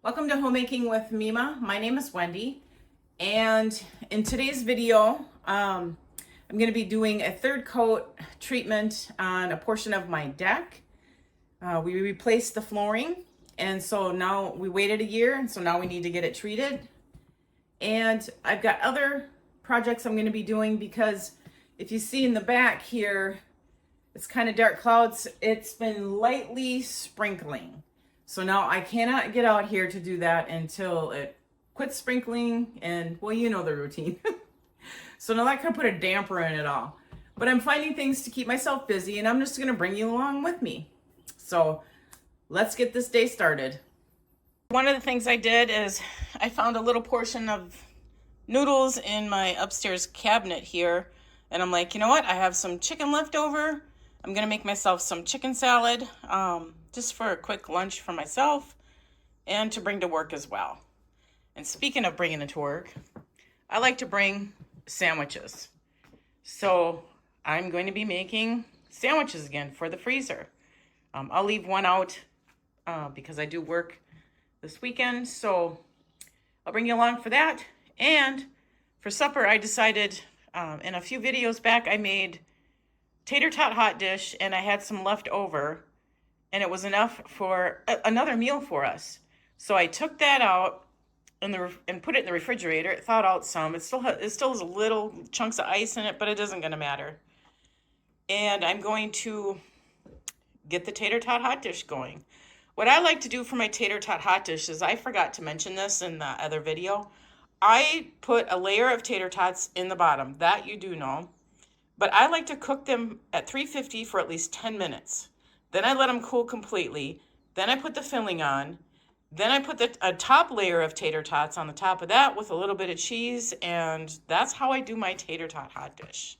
Welcome to Homemaking with Mima. My name is Wendy, and in today's video, I'm going to be doing a third coat treatment on a portion of my deck. We replaced the flooring, and so now we waited a year, and so now we need to get it treated. And I've got other projects I'm going to be doing because if you see in the back here, it's kind of dark clouds. It's been lightly sprinkling. So now I cannot get out here to do that until it quits sprinkling, and well, you know the routine. So now that kind of put a damper in it all. But I'm finding things to keep myself busy, and I'm just gonna bring you along with me. So let's get this day started. One of the things I did is I found a little portion of noodles in my upstairs cabinet here, and I'm like, you know what? I have some chicken left over. I'm gonna make myself some chicken salad. Just for a quick lunch for myself and to bring to work as well. And speaking of bringing it to work, I like to bring sandwiches. So I'm going to be making sandwiches again for the freezer. I'll leave one out because I do work this weekend. So I'll bring you along for that. And for supper, I decided in a few videos back, I made tater tot hot dish and I had some left over. And it was enough for another meal for us. So I took that out and put it in the refrigerator. It thawed out some. It still has little chunks of ice in it, but it isn't going to matter. And I'm going to get the tater tot hot dish going. What I like to do for my tater tot hot dish is, I forgot to mention this in the other video, I put a layer of tater tots in the bottom. That you do know. But I like to cook them at 350 for at least 10 minutes. Then I let them cool completely. Then I put the filling on. Then I put a top layer of tater tots on the top of that with a little bit of cheese. And that's how I do my tater tot hot dish.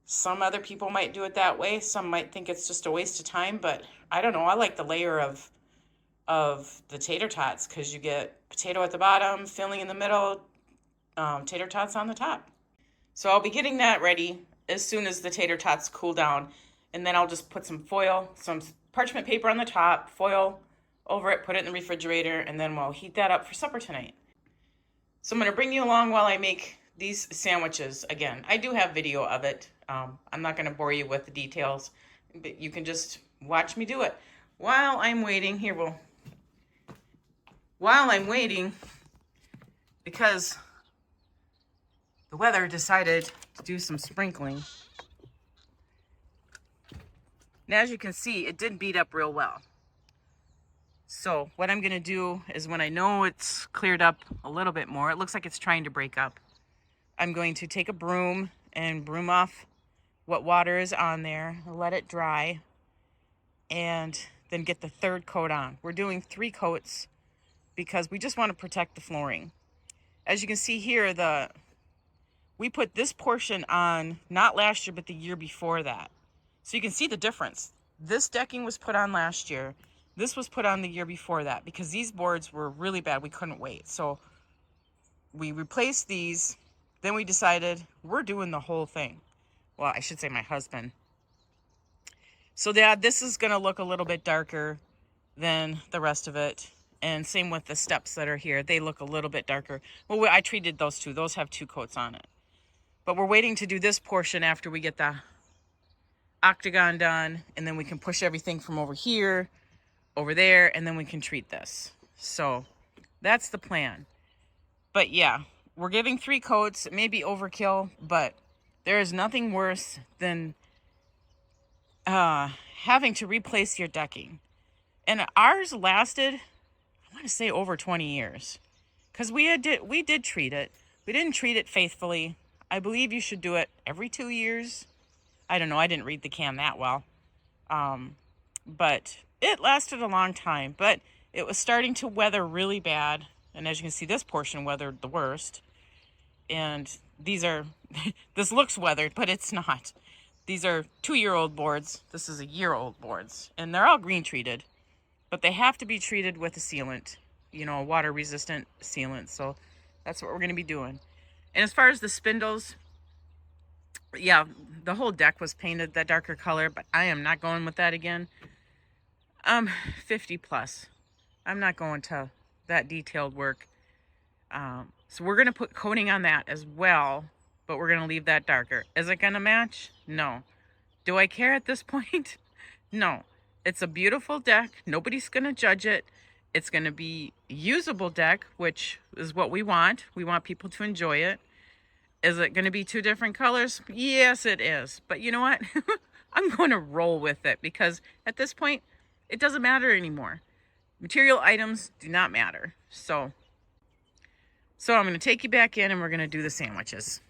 Some other people might do it that way. Some might think it's just a waste of time. But I don't know. I like the layer of the tater tots because you get potato at the bottom, filling in the middle, tater tots on the top. So I'll be getting that ready as soon as the tater tots cool down. And then I'll just put some foil, some parchment paper on the top, foil over it, put it in the refrigerator, and then we'll heat that up for supper tonight. So I'm going to bring you along while I make these sandwiches. Again, I do have video of it. I'm not going to bore you with the details, but you can just watch me do it. While I'm waiting, while I'm waiting, because the weather decided to do some sprinkling. And as you can see, it did beat up real well. So what I'm going to do is, when I know it's cleared up a little bit more, it looks like it's trying to break up, I'm going to take a broom and broom off what water is on there, let it dry, and then get the third coat on. We're doing 3 coats because we just want to protect the flooring. As you can see here, we put this portion on not last year, but the year before that. So you can see the difference. This decking was put on last year. This was put on the year before that because these boards were really bad. We couldn't wait. So we replaced these. Then we decided we're doing the whole thing. Well, I should say my husband. So this is going to look a little bit darker than the rest of it. And same with the steps that are here. They look a little bit darker. Well, I treated those 2. Those have 2 coats on it. But we're waiting to do this portion after we get the octagon done, and then we can push everything from over here over there, and then we can treat this. So that's the plan. But yeah, we're giving 3 coats. It may be overkill, but there is nothing worse than having to replace your decking. And ours lasted, I want to say, over 20 years because we did treat it. We didn't treat it faithfully. I believe you should do it every 2 years. I don't know. I didn't read the can that well. But it lasted a long time. But it was starting to weather really bad. And as you can see, this portion weathered the worst. And these are, this looks weathered, but it's not. These are 2-year-old boards. This is a year-old boards. And they're all green treated. But they have to be treated with a sealant. You know, a water-resistant sealant. So that's what we're going to be doing. And as far as the spindles, yeah, the whole deck was painted that darker color, but I am not going with that again. 50 plus. I'm not going to that detailed work. So we're going to put coating on that as well, but we're going to leave that darker. Is it going to match? No. Do I care at this point? No. It's a beautiful deck. Nobody's going to judge it. It's going to be a usable deck, which is what we want. We want people to enjoy it. Is it going to be two different colors? Yes, it is. But you know what? I'm going to roll with it because at this point, it doesn't matter anymore. Material items do not matter. So I'm going to take you back in and we're going to do the sandwiches.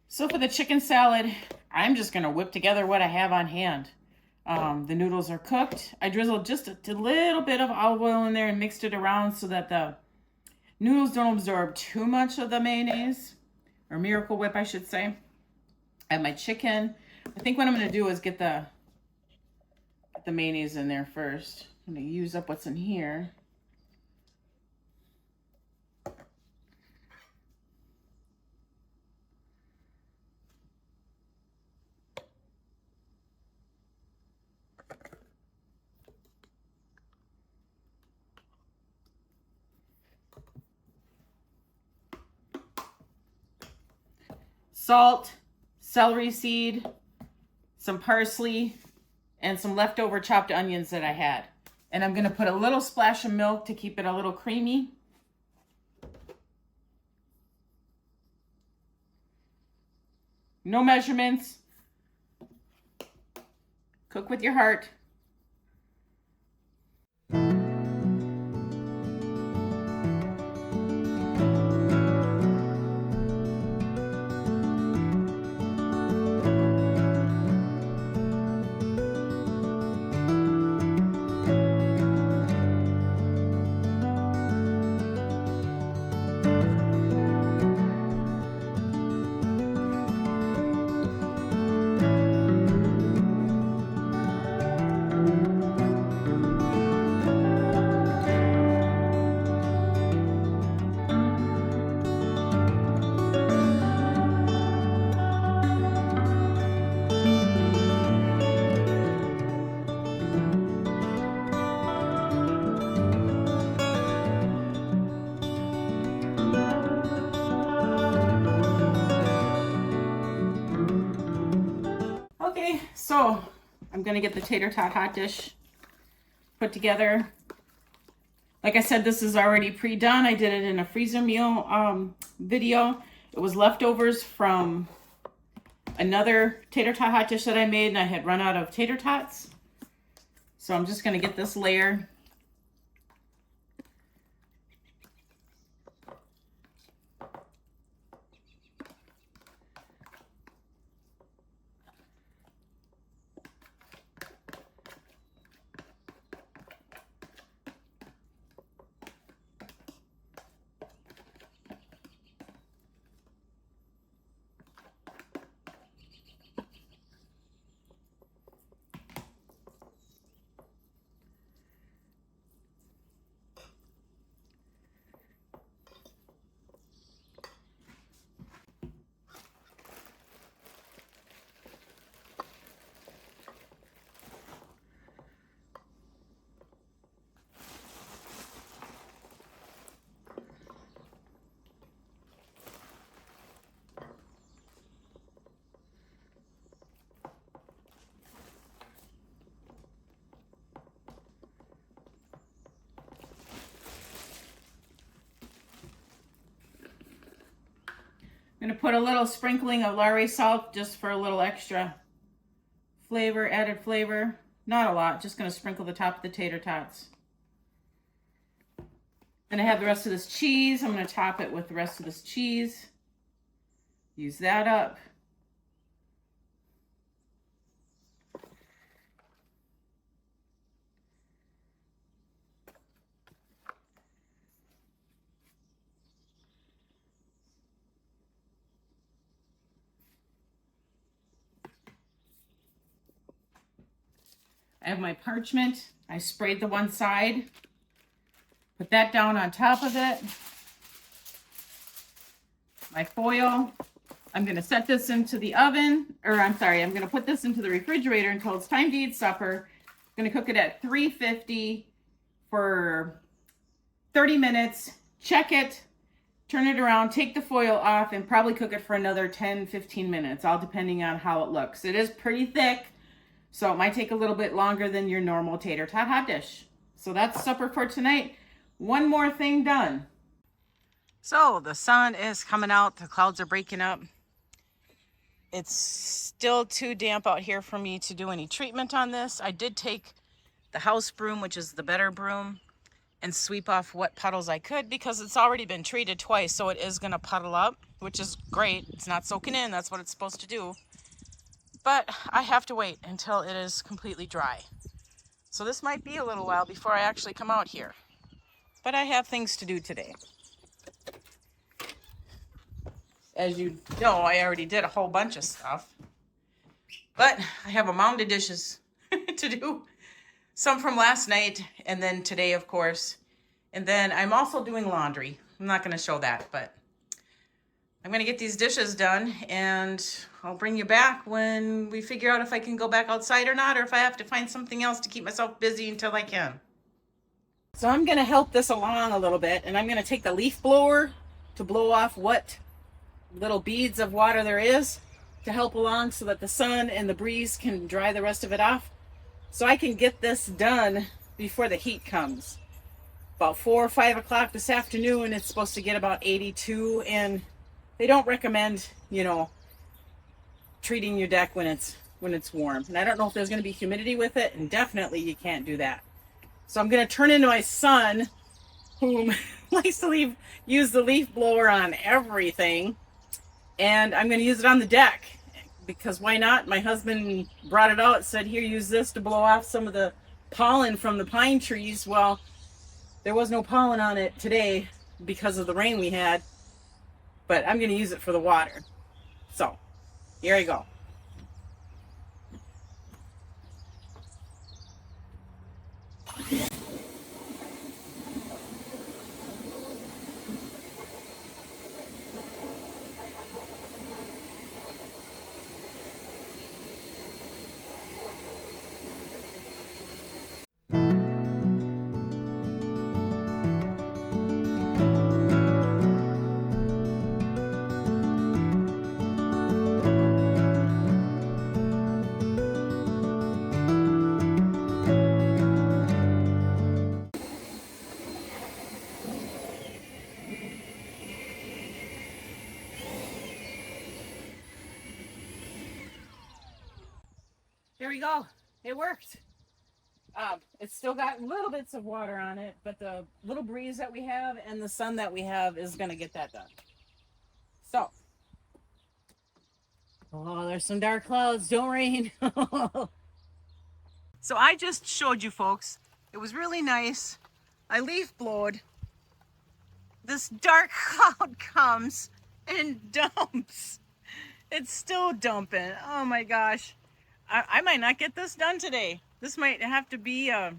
So for the chicken salad, I'm just going to whip together what I have on hand. The noodles are cooked. I drizzled just a little bit of olive oil in there and mixed it around so that the noodles don't absorb too much of the mayonnaise, or Miracle Whip, I should say. I have my chicken. I think what I'm going to do is get the mayonnaise in there first. I'm going to use up what's in here. Salt, celery seed, some parsley, and some leftover chopped onions that I had. And I'm going to put a little splash of milk to keep it a little creamy. No measurements. Cook with your heart. So I'm gonna get the tater tot hot dish put together. Like I said, this is already pre-done. I did it in a freezer meal video. It was leftovers from another tater tot hot dish that I made, and I had run out of tater tots. So I'm just gonna get this layer. I'm gonna put a little sprinkling of Larry salt just for a little extra flavor, added flavor. Not a lot, just gonna sprinkle the top of the tater tots. Then I have the rest of this cheese. I'm gonna top it with the rest of this cheese. Use that up. I have my parchment. I sprayed the one side. Put that down on top of it. My foil. I'm going to set this into the oven, or I'm going to put this into the refrigerator until it's time to eat supper. I'm going to cook it at 350 for 30 minutes. Check it, turn it around, take the foil off, and probably cook it for another 10-15 minutes, all depending on how it looks. It is pretty thick, so it might take a little bit longer than your normal tater tot hot dish. So that's supper for tonight. One more thing done. So the sun is coming out, the clouds are breaking up. It's still too damp out here for me to do any treatment on this. I did take the house broom, which is the better broom, and sweep off what puddles I could because it's already been treated twice, so it is gonna puddle up, which is great. It's not soaking in, that's what it's supposed to do. But I have to wait until it is completely dry. So this might be a little while before I actually come out here. But I have things to do today. As you know, I already did a whole bunch of stuff. But I have a mound of dishes to do. Some from last night, and then today, of course. And then I'm also doing laundry. I'm not going to show that, but I'm going to get these dishes done, and I'll bring you back when we figure out if I can go back outside or not, or if I have to find something else to keep myself busy until I can. So I'm going to help this along a little bit, and I'm going to take the leaf blower to blow off what little beads of water there is to help along so that the sun and the breeze can dry the rest of it off. So I can get this done before the heat comes. About 4 or 5 o'clock this afternoon, it's supposed to get about 82, and they don't recommend, you know, treating your deck when it's warm. And I don't know if there's going to be humidity with it, and definitely you can't do that. So I'm going to turn into my son, who likes to use the leaf blower on everything, and I'm going to use it on the deck. Because why not? My husband brought it out, said, here, use this to blow off some of the pollen from the pine trees. Well, there was no pollen on it today because of the rain we had, but I'm going to use it for the water. So here I go. we go. It worked. It's still got little bits of water on it, but the little breeze that we have and the sun that we have is going to get that done. So, oh, there's some dark clouds. Don't rain. So I just showed you folks. It was really nice. I leaf blowed. This dark cloud comes and dumps. It's still dumping. Oh my gosh. I might not get this done today. This might have to be a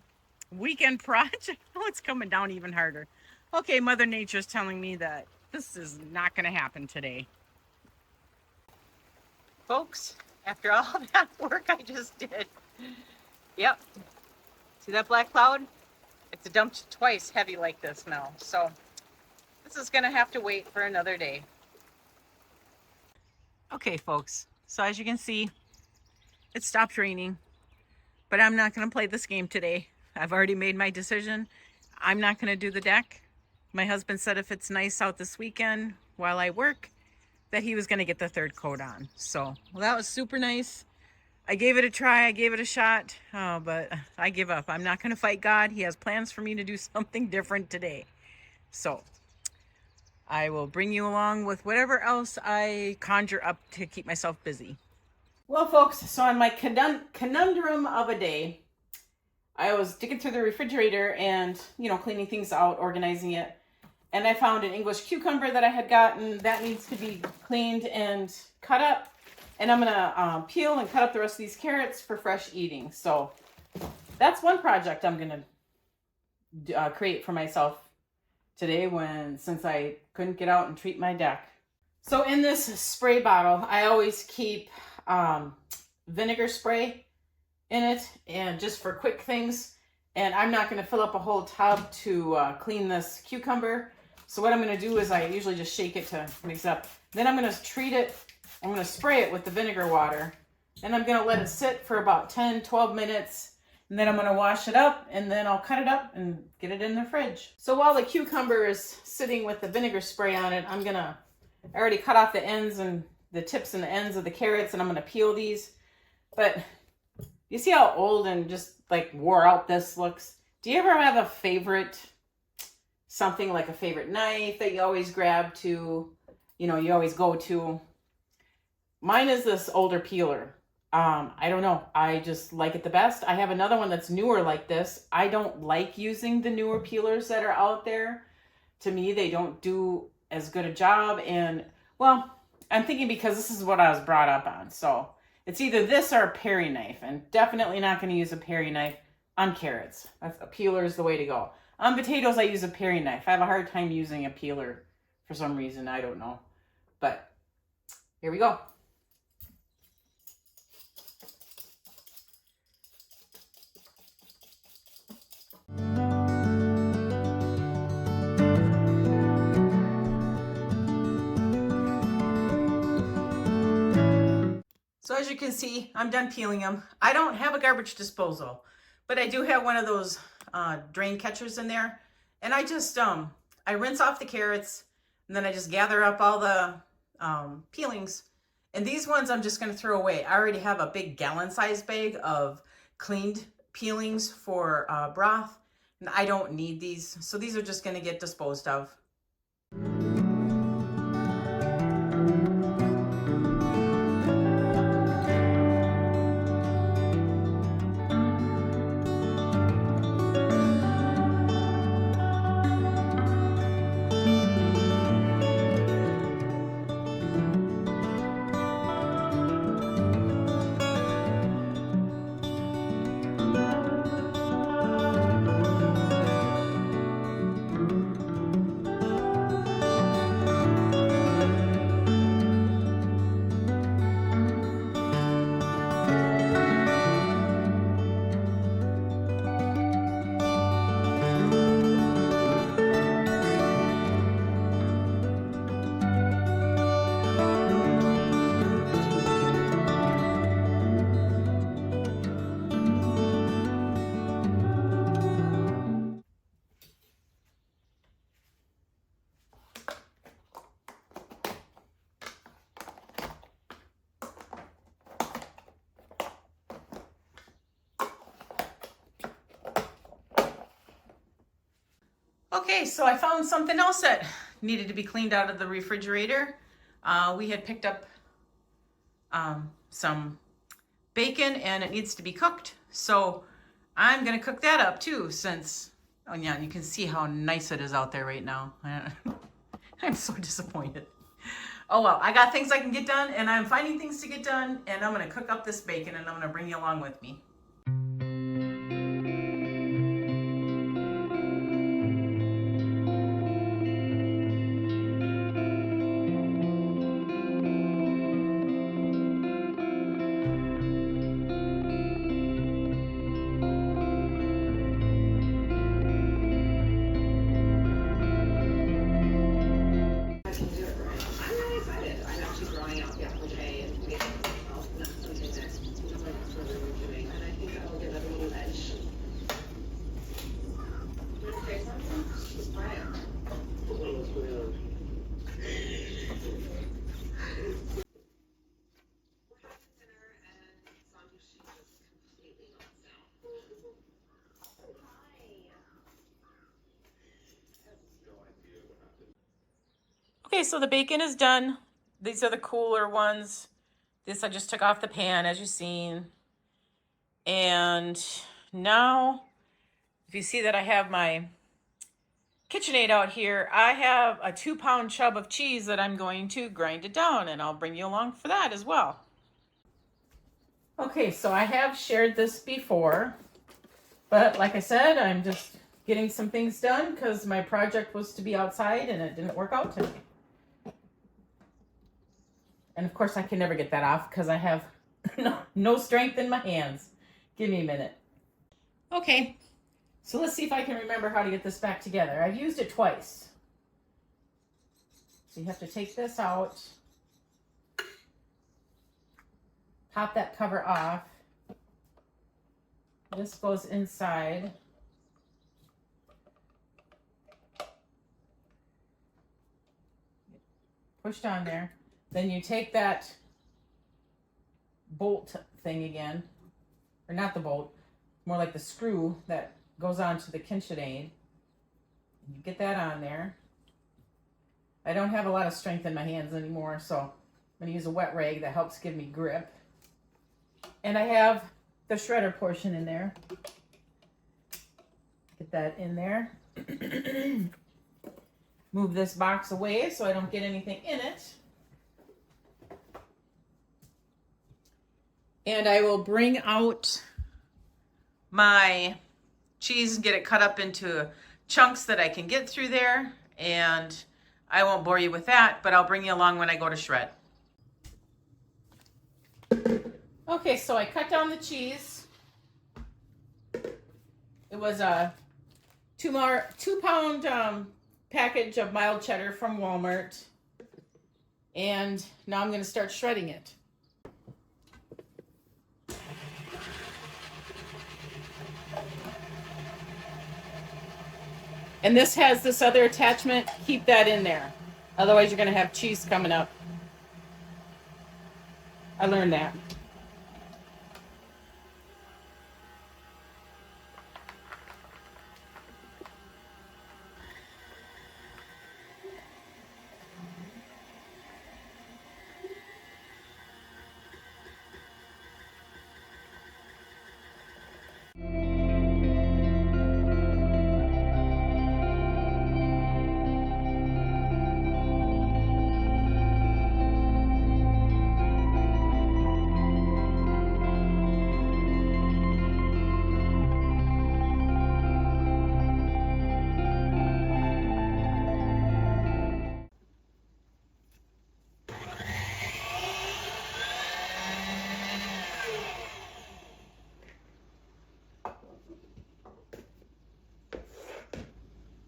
weekend project. Oh, it's coming down even harder. Okay, Mother Nature's telling me that this is not going to happen today. Folks, after all that work I just did, yep. See that black cloud? It's dumped twice heavy like this now. So this is going to have to wait for another day. Okay, folks. So as you can see, it stopped raining. But I'm not going to play this game today. I've already made my decision. I'm not going to do the deck. My husband said if it's nice out this weekend while I work, that he was going to get the third coat on. So, well, that was super nice. I gave it a try. I gave it a shot. Oh, but I give up. I'm not going to fight God. He has plans for me to do something different today. So, I will bring you along with whatever else I conjure up to keep myself busy. Well, folks, so on my conundrum of a day, I was digging through the refrigerator and, cleaning things out, organizing it. And I found an English cucumber that I had gotten that needs to be cleaned and cut up. And I'm going to peel and cut up the rest of these carrots for fresh eating. So that's one project I'm going to create for myself today since I couldn't get out and treat my deck. So in this spray bottle, I always keep vinegar spray in it, and just for quick things. And I'm not going to fill up a whole tub to clean this cucumber. So what I'm going to do is I usually just shake it to mix up. Then I'm going to treat it. I'm going to spray it with the vinegar water. And I'm going to let it sit for about 10-12 minutes. And then I'm going to wash it up, and then I'll cut it up and get it in the fridge. So while the cucumber is sitting with the vinegar spray on it, I already cut off the ends and the tips and the ends of the carrots, and I'm going to peel these. But you see how old and just like wore out this looks? Do you ever have a favorite, something like a favorite knife that you always grab to, you always go to? Mine is this older peeler. I don't know. I just like it the best. I have another one that's newer like this. I don't like using the newer peelers that are out there. To me, they don't do as good a job. And, well, I'm thinking because this is what I was brought up on. So it's either this or a paring knife, and definitely not going to use a paring knife on carrots. A peeler is the way to go. On potatoes, I use a paring knife. I have a hard time using a peeler for some reason. I don't know. But here we go. So as you can see, I'm done peeling them. I don't have a garbage disposal, but I do have one of those drain catchers in there. And I just, I rinse off the carrots, and then I just gather up all the peelings. And these ones I'm just gonna throw away. I already have a big gallon-sized bag of cleaned peelings for broth, and I don't need these. So these are just gonna get disposed of. Okay, so I found something else that needed to be cleaned out of the refrigerator. We had picked up some bacon and it needs to be cooked. So I'm gonna cook that up too, since, oh yeah, you can see how nice it is out there right now. I'm so disappointed. Oh well, I got things I can get done and I'm finding things to get done, and I'm gonna cook up this bacon and I'm gonna bring you along with me. Okay, so the bacon is done. These are the cooler ones. This I just took off the pan, as you've seen. And now, if you see that I have my KitchenAid out here, I have a 2-pound chub of cheese that I'm going to grind it down, and I'll bring you along for that as well. Okay, so I have shared this before, but like I said, I'm just getting some things done because my project was to be outside and it didn't work out today. And of course I can never get that off because I have no strength in my hands. Give me a minute. Okay, so let's see if I can remember how to get this back together. I've used it twice. So you have to take this out, pop that cover off. This goes inside. Pushed on there. Then you take that bolt thing again, or not the bolt, more like the screw that goes onto the KitchenAid. You get that on there. I don't have a lot of strength in my hands anymore, so I'm going to use a wet rag that helps give me grip. And I have the shredder portion in there. Get that in there. Move this box away so I don't get anything in it. And I will bring out my cheese and get it cut up into chunks that I can get through there. And I won't bore you with that, but I'll bring you along when I go to shred. Okay, so I cut down the cheese. It was a 2-pound package of mild cheddar from Walmart. And now I'm going to start shredding it. And this has this other attachment. Keep that in there. Otherwise you're going to have cheese coming up. I learned that.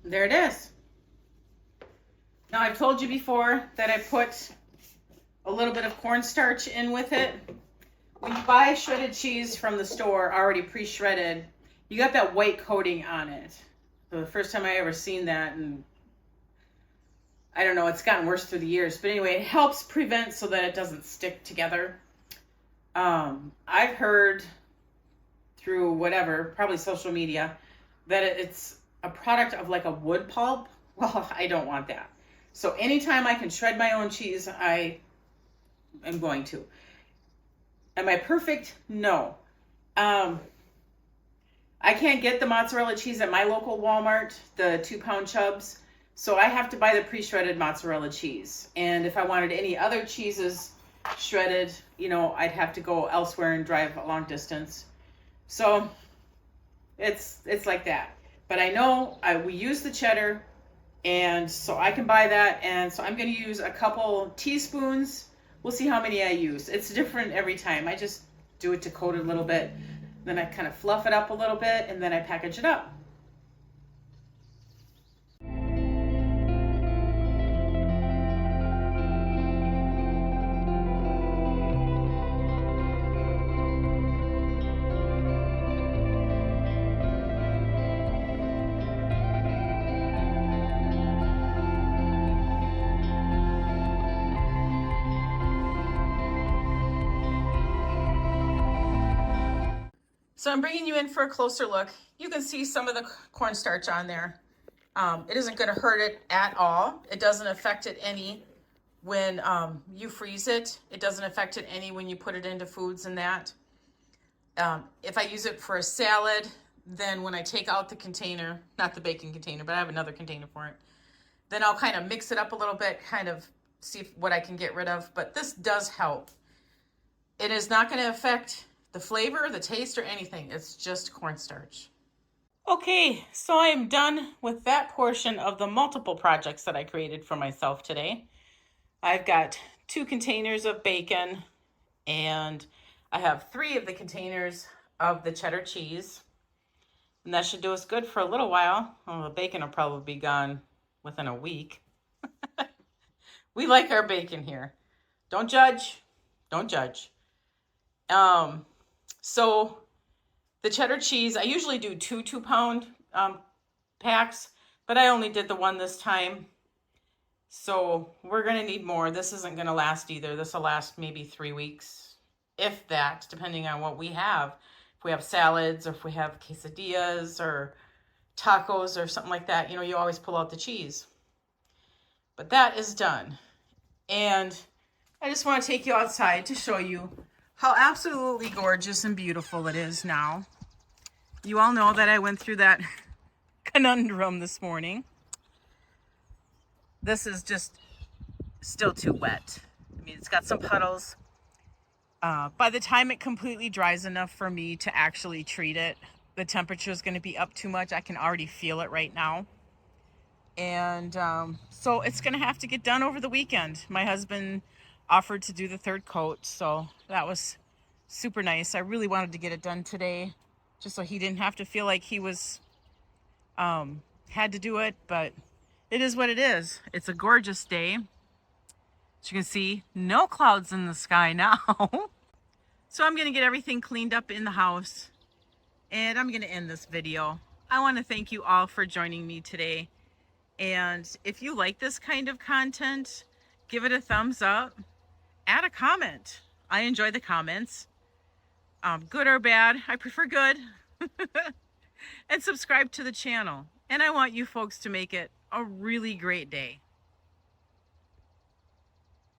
There it is. Now I've told you before that I put a little bit of cornstarch in with it. When you buy shredded cheese from the store already pre-shredded, you got that white coating on it. So the first time I ever seen that, and I don't know, it's gotten worse through the years. But anyway, it helps prevent so that it doesn't stick together. I've heard through whatever, probably social media, that it's a product of like a wood pulp, well, I don't want that. So anytime I can shred my own cheese, I am going to. Am I perfect? No. I can't get the mozzarella cheese at my local Walmart, the 2-pound chubs. So I have to buy the pre-shredded mozzarella cheese. And if I wanted any other cheeses shredded, you know, I'd have to go elsewhere and drive a long distance. So it's like that. But I know we use the cheddar, and so I can buy that. And so I'm going to use a couple teaspoons. We'll see how many I use. It's different every time. I just do it to coat it a little bit. Then I kind of fluff it up a little bit, and then I package it up. So I'm bringing you in for a closer look. You can see some of the cornstarch on there. It isn't going to hurt it at all. It doesn't affect it any when you freeze it. It doesn't affect it any when you put it into foods and that. If I use it for a salad, then when I take out the container, not the baking container, but I have another container for it, then I'll kind of mix it up a little bit, kind of see what I can get rid of. But this does help. It is not going to affect the flavor, the taste, or anything. It's just cornstarch. Okay, so I am done with that portion of the multiple projects that I created for myself today. I've got 2 containers of bacon, and I have 3 of the containers of the cheddar cheese. And that should do us good for a little while. Well, the bacon will probably be gone within a week. We like our bacon here. Don't judge. Don't judge. So the cheddar cheese, I usually do 2 2-pound packs, but I only did the one this time. So we're going to need more. This isn't going to last either. This will last maybe 3 weeks, if that, depending on what we have. If we have salads, or if we have quesadillas or tacos or something like that, you know, you always pull out the cheese. But that is done. And I just want to take you outside to show you how absolutely gorgeous and beautiful it is now. You all know that I went through that conundrum this morning. This is just still too wet. I mean, it's got some puddles. By the time it completely dries enough for me to actually treat it, the temperature is going to be up too much. I can already feel it right now. And so it's going to have to get done over the weekend. My husband offered to do the 3rd coat, so that was super nice. I really wanted to get it done today, just so he didn't have to feel like he was had to do it, but it is what it is. It's a gorgeous day. As you can see, no clouds in the sky now. So I'm going to get everything cleaned up in the house, and I'm going to end this video. I want to thank you all for joining me today. And if you like this kind of content, give it a thumbs up. Add a comment. I enjoy the comments. Good or bad. I prefer good. And subscribe to the channel. And I want you folks to make it a really great day.